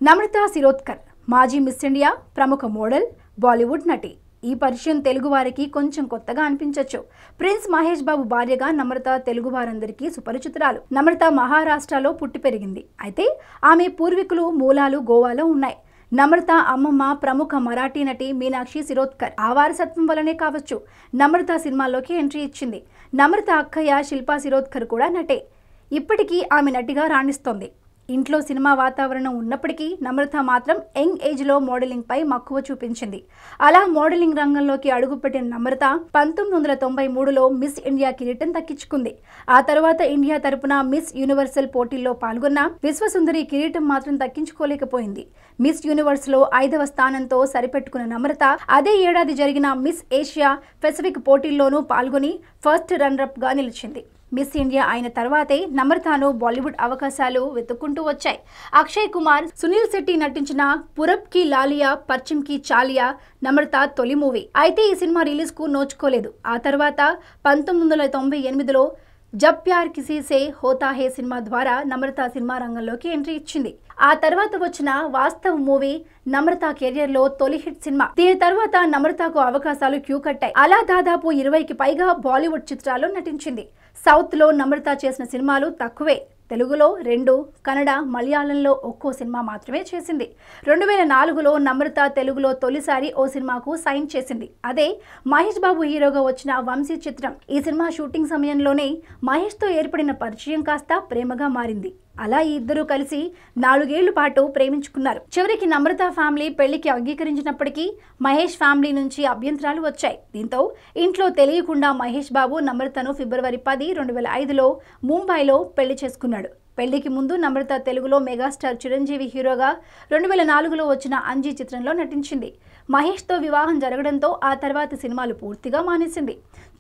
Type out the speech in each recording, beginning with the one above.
నమ్రత శిరోద్కర్ మాజీ miss India, ప్రముఖ model, Bollywood నటి. ఈ పరిచయం తెలుగు వారికి కొంచెం కొత్తగా అనిపించవచ్చు. ప్రిన్స్ మహేష్ బాబు భార్యగా నమ్రత తెలుగు వారందరికీ సుపరిచితురాలు. నమ్రత మహారాష్ట్రలో పుట్టి పెరిగింది. అయితే ఆమె పూర్వీకులు మూలాలు గోవాలో ఉన్నాయి. నమ్రత అమ్మమ్మ ప్రముఖ మరాఠీ నటి మీనాక్షి శిరోద్కర్. ఆ వారసత్వం వల్లనే కావచ్చు నమ్రత సినిమాల్లోకి ఎంట్రీ ఇచ్చింది. నమ్రత అక్కయ్య శిల్పా శిరోద్కర్ కూడా నటే. ఇప్పటికీ ఆమె నటిగా రాణిస్తోంది. ఇంట్లో సినిమా వాతావరణం ఉన్నప్పటికీ నమ్రత మాత్రం యంగ్ ఏజ్లో మోడలింగ్ పై మక్కువ చూపించింది. అలా మోడలింగ్ రంగంలోకి అడుగుపెట్టిన నమ్రత 1993లో మిస్ ఇండియా కిరీటం దక్కించుకుంది. ఆ తర్వాత ఇండియా తరపున మిస్ యూనివర్సల్ పోటీల్లో పాల్గొన్న విశ్వసుందరి కిరీటం మాత్రం దక్కించుకోలేకపోయింది. మిస్ యూనివర్స్లో 5వ స్థానంతో సరిపెట్టుకున్న నమ్రత అదే ఏడాది జరిగిన మిస్ ఏషియా పెసిఫిక్ పోటీల్లోనూ పాల్గొని ఫస్ట్ రన్నరప్ గా నిలిచింది. మిస్ ఇండియా అయిన తర్వాతే నమ్రతను బాలీవుడ్ అవకాశాలు వెతుక్కుంటూ వచ్చాయి. అక్షయ్ కుమార్, సునీల్ శెట్టి నటించిన పురబ్ కి లాలియా పశ్చిమ్ కి చాలియా నమ్రత తొలి మూవీ. అయితే ఈ సినిమా రిలీజ్ కు నోచుకోలేదు. ఆ తర్వాత 1998లో జబ్ ప్యార్ కిసీ సే హోతా హే సినిమా ద్వారా నమ్రత సినిమా రంగంలోకి ఎంట్రీ ఇచ్చింది. ఆ తర్వాత వచ్చిన వాస్తవ్ మూవీ నమ్రత కెరియర్ లో తొలి హిట్ సినిమా. దీని తర్వాత నమ్రతకు అవకాశాలు క్యూ కట్టాయి. అలా దాదాపు 20కి పైగా బాలీవుడ్ చిత్రాల్లో నటించింది. సౌత్ లో నమ్రత చేసిన సినిమాలు తక్కువే. తెలుగులో 2, కన్నడ, మలయాళంలో ఒక్కో సినిమా మాత్రమే చేసింది. 2004లో నమ్రత తెలుగులో తొలిసారి ఓ సినిమాకు సైన్ చేసింది. అదే మహేష్ బాబు హీరోగా వచ్చిన వంశీ చిత్రం. ఈ సినిమా షూటింగ్ సమయంలోనే మహేష్ తో ఏర్పడిన పరిచయం కాస్త ప్రేమగా మారింది. అలా ఈ ఇద్దరు కలిసి 4 ఏళ్ల పాటు ప్రేమించుకున్నారు. చివరికి నమ్రత ఫ్యామిలీ పెళ్లికి అంగీకరించినప్పటికీ మహేష్ ఫ్యామిలీ నుంచి అభ్యంతరాలు వచ్చాయి. దీంతో ఇంట్లో తెలియకుండా మహేష్ బాబు నమ్రతను ఫిబ్రవరి 10, 2005లో ముంబైలో పెళ్లి చేసుకున్నాడు. పెళ్లికి ముందు నమ్రత తెలుగులో మెగాస్టార్ చిరంజీవి హీరోగా 2004లో వచ్చిన అంజీ చిత్రంలో నటించింది. మహేష్తో వివాహం జరగడంతో ఆ తర్వాత సినిమాలు పూర్తిగా మానేసింది.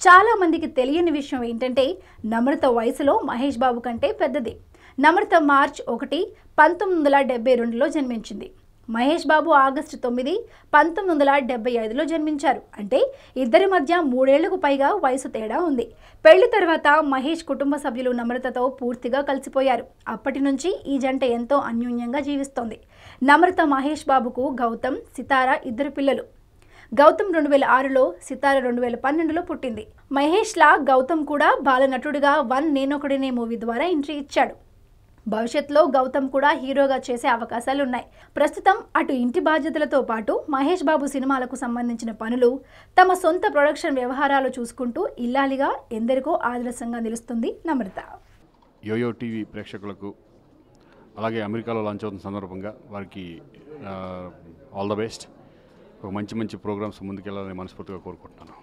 చాలా మందికి తెలియని విషయం ఏంటంటే నమ్రత వయసులో మహేష్ బాబు కంటే పెద్దది. నమ్రత మార్చ్ 1, 1972లో జన్మించింది. మహేష్ బాబు ఆగస్టు 9, 1975లో జన్మించారు. అంటే ఇద్దరి మధ్య 3 ఏళ్లకు పైగా వయసు తేడా ఉంది. పెళ్లి తర్వాత మహేష్ కుటుంబ సభ్యులు నమ్రతతో పూర్తిగా కలిసిపోయారు. అప్పటి నుంచి ఈ జంట ఎంతో అన్యోన్యంగా జీవిస్తోంది. నమ్రత మహేష్ బాబుకు గౌతమ్, సితార 2 పిల్లలు. గౌతమ్ 2006లో, సితార 2012లో పుట్టింది. మహేష్ లా గౌతమ్ కూడా బాలనటుడిగా 1 నేనొకడినే మూవీ ద్వారా ఎంట్రీ ఇచ్చాడు. భవిష్యత్తులో గౌతమ్ కూడా హీరోగా చేసే అవకాశాలున్నాయి. ప్రస్తుతం అటు ఇంటి బాధ్యతలతో పాటు మహేష్ బాబు సినిమాలకు సంబంధించిన పనులు, తమ సొంత ప్రొడక్షన్ వ్యవహారాలు చూసుకుంటూ ఇల్లాలిగా ఎందరికో ఆదర్శంగా నిలుస్తుంది నమ్రత. యోయో టీవీ ప్రేక్షకులకు, అలాగే అమెరికాలో లాంచ్ అవుతున్న సందర్భంగా వారికి ఆల్ ద బెస్ట్. ఒక మంచి ప్రోగ్రామ్స్ ముందుకెళ్ళాలని మనస్ఫూర్తిగా కోరుకుంటున్నాను.